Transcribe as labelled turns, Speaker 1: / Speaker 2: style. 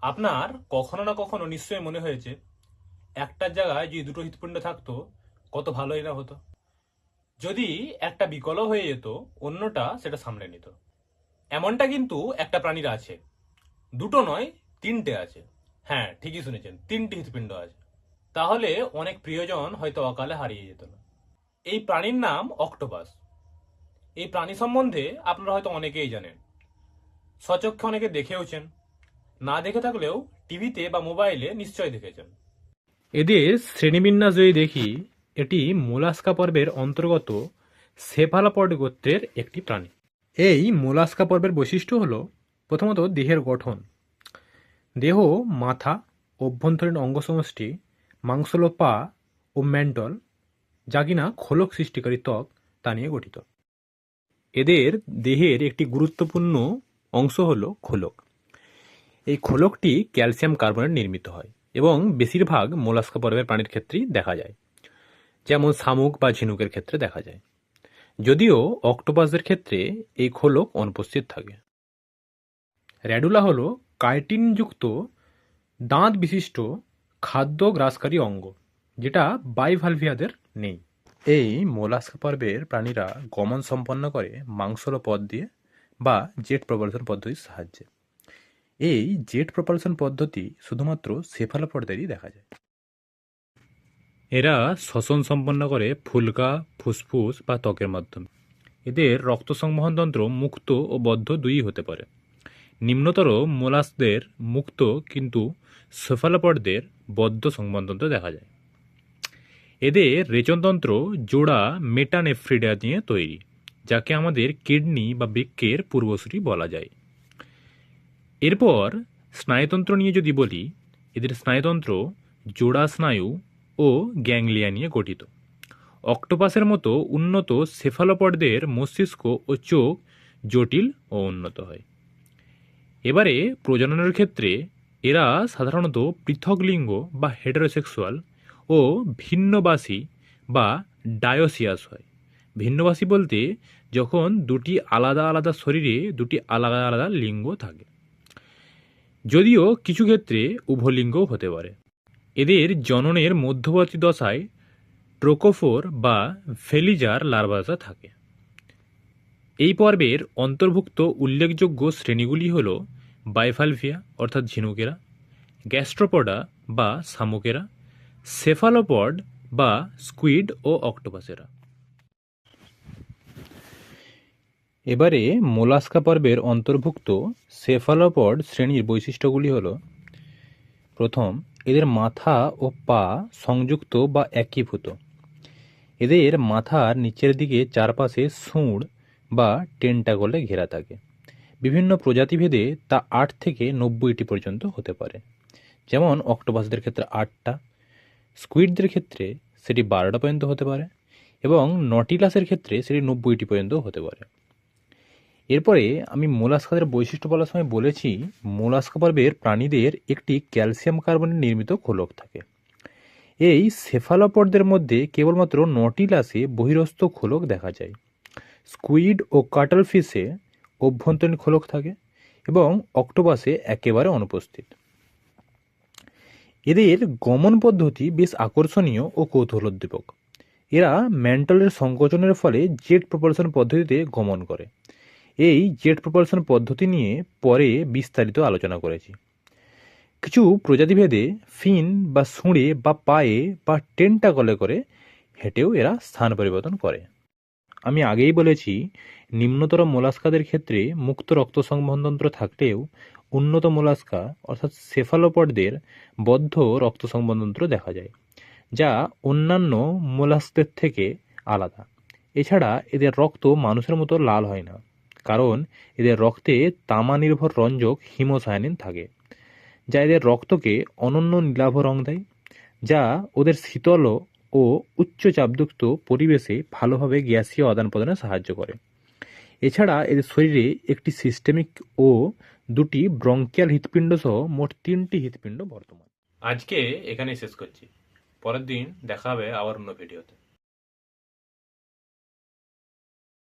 Speaker 1: আপনার কখনো না কখনো নিশ্চয়ই মনে হয়েছে একটার জায়গায় যদি দুটো হৃৎপিণ্ড থাকতো কত ভালোই না হতো। যদি একটা বিকল হয়ে যেত অন্যটা সেটা সামলে নিত। এমনটা কিন্তু একটা প্রাণীর আছে, দুটো নয়, তিনটে আছে। হ্যাঁ, ঠিকই শুনেছেন, তিনটি হৃৎপিণ্ড আছে। তাহলে অনেক প্রিয়জন হয়তো অকালে হারিয়ে যেত না। এই প্রাণীর নাম অক্টোপাস। এই প্রাণী সম্বন্ধে আপনারা হয়তো অনেকেই জানেন, স্বচক্ষে অনেকে দেখেওছেন, না দেখে থাকলেও টিভিতে বা মোবাইলে নিশ্চয় দেখেছেন। এদের শ্রেণীবিন্যাস যদি দেখি, এটি মোলাস্কা পর্বের অন্তর্গত সেফালোপড গোত্রের একটি প্রাণী। এই মোলাস্কা পর্বের বৈশিষ্ট্য হল প্রথমত দেহের গঠন। দেহ মাথা, অভ্যন্তরীণ অঙ্গসমষ্টি, মাংসল পা ও ম্যান্টল, যা কিনা খোলক সৃষ্টিকারী ত্বক, তা নিয়ে গঠিত। এদের দেহের একটি গুরুত্বপূর্ণ অংশ হল খোলক। এই খোলকটি ক্যালসিয়াম কার্বনেট নির্মিত হয় এবং বেশিরভাগ মোলাস্কা পর্বের প্রাণীর ক্ষেত্রেই দেখা যায়, যেমন শামুক বা ঝিনুকের ক্ষেত্রে দেখা যায়। যদিও অক্টোপাসদের ক্ষেত্রে এই খোলক অনুপস্থিত থাকে। র্যাডুলা হল কাইটিনযুক্ত দাঁত বিশিষ্ট খাদ্য গ্রাসকারী অঙ্গ, যেটা বাইভালভিয়াদের নেই। এই মোলাস্কা পর্বের প্রাণীরা গমন সম্পন্ন করে মাংসল পথ দিয়ে বা জেট প্রপালশন পদ্ধতির সাহায্যে। এই জেট প্রপালশন পদ্ধতি শুধুমাত্র সেফালোপডদেরই দেখা যায়। এরা শ্বসন সম্পন্ন করে ফুলকা, ফুসফুস বা ত্বকের মাধ্যমে। এদের রক্ত সংবহন তন্ত্র মুক্ত ও বদ্ধ দুইই হতে পারে। নিম্নতর মোলাস্কদের মুক্ত কিন্তু সেফালোপডদের বদ্ধ সংবহনতন্ত্র দেখা যায়। এদের রেচনতন্ত্র জোড়া মেটানেফ্রিডা নিয়ে তৈরি, যাকে আমাদের কিডনি বা বৃক্কের পূর্বসূরি বলা যায়। এরপর স্নায়ুতন্ত্র নিয়ে যদি বলি, এদের স্নায়ুতন্ত্র জোড়া স্নায়ু ও গ্যাংলিয়া নিয়ে গঠিত। অক্টোপাসের মতো উন্নত সেফালোপডদের মস্তিষ্ক ও চোখ জটিল ও উন্নত হয়। এবারে প্রজননের ক্ষেত্রে এরা সাধারণত পৃথক লিঙ্গ বা হেটারোসেক্সুয়াল ও ভিন্নবাসী বা ডায়োসিয়াস হয়। ভিন্নবাসী বলতে যখন দুটি আলাদা আলাদা শরীরে দুটি আলাদা আলাদা লিঙ্গ থাকে, যদিও কিছু ক্ষেত্রে উভলিঙ্গও হতে পারে। এদের জননের মধ্যবর্তী দশায় ট্রোকোফোর বা ফেলিজার লার্ভাসা থাকে। এই পর্বের অন্তর্ভুক্ত উল্লেখযোগ্য শ্রেণীগুলি হল বাইভালভিয়া অর্থাৎ ঝিনুকেরা, গ্যাস্ট্রোপোডা বা শামুকেরা, সেফালোপড বা স্কুইড ও অক্টোপাসেরা। এবারে মোলাস্কা পর্বের অন্তর্ভুক্ত সেফালোপড শ্রেণীর বৈশিষ্ট্যগুলি হল: প্রথম, এদের মাথা ও পা সংযুক্ত বা একীভূত। এদের মাথার নিচের দিকে চারপাশে শুঁড় বা টেন্টাকলে ঘেরা থাকে। বিভিন্ন প্রজাতিভেদে তা 8 থেকে 90টি পর্যন্ত হতে পারে, যেমন অক্টোপাসদের ক্ষেত্রে 8টা, স্কুইডদের ক্ষেত্রে সেটি 12টা পর্যন্ত হতে পারে এবং নটিলাসের ক্ষেত্রে সেটি 90টি পর্যন্ত হতে পারে। এরপরে আমি মোলাস্কাদের বৈশিষ্ট্য বলার সময় বলেছি, মোলাস্কা পর্বের প্রাণীদের একটি ক্যালসিয়াম কার্বনেট নির্মিত খোলক থাকে। এই সেফালোপডদের মধ্যে কেবলমাত্র নটিলাসে বহিরস্থ খোলক দেখা যায়। স্কুইড ও কাটলফিশে অভ্যন্তরীণ খোলক থাকে এবং অক্টোপাসে একেবারে অনুপস্থিত। এদের গমন পদ্ধতি বেশ আকর্ষণীয় ও কৌতূহলোদ্দীপক। এরা ম্যান্টলের সংকোচনের ফলে জেট প্রপালশন পদ্ধতিতে গমন করে। এই জেট প্রপালশন পদ্ধতি নিয়ে পরে বিস্তারিত আলোচনা করেছি। কিছু প্রজাতিভেদে ফিন বা শুঁড়ে বা পায়ে বা টেন্টাকলে করে হেঁটেও এরা স্থান পরিবর্তন করে। আমি আগেই বলেছি, নিম্নতর মোলাস্কাদের ক্ষেত্রে মুক্ত রক্ত সংবহনতন্ত্র থাকলেও উন্নত মোলাস্কা অর্থাৎ সেফালোপডদের বদ্ধ রক্ত সংবহনতন্ত্র দেখা যায়, যা অন্যান্য মোলাস্কদের থেকে আলাদা। এছাড়া এদের রক্ত মানুষের মতো লাল হয় না, কারণ এদের রক্তে তামা নির্ভর রঞ্জক হিমোসায়ানিন থাকে, যা এদের রক্তকে অনন্য নীলাভ রং দেয়, যা ওদের শীতল ও উচ্চ চাপযুক্ত পরিবেশে ভালোভাবে গ্যাসীয় আদান প্রদানে সাহায্য করে। এছাড়া এদের শরীরে একটি সিস্টেমিক ও দুটি ব্রঙ্কিয়াল হৃৎপিণ্ড সহ মোট 3টি হৃৎপিণ্ড বর্তমান। আজকে এখানেই শেষ করছি, পরের দিন দেখা হবে আবার অন্য ভিডিওতে।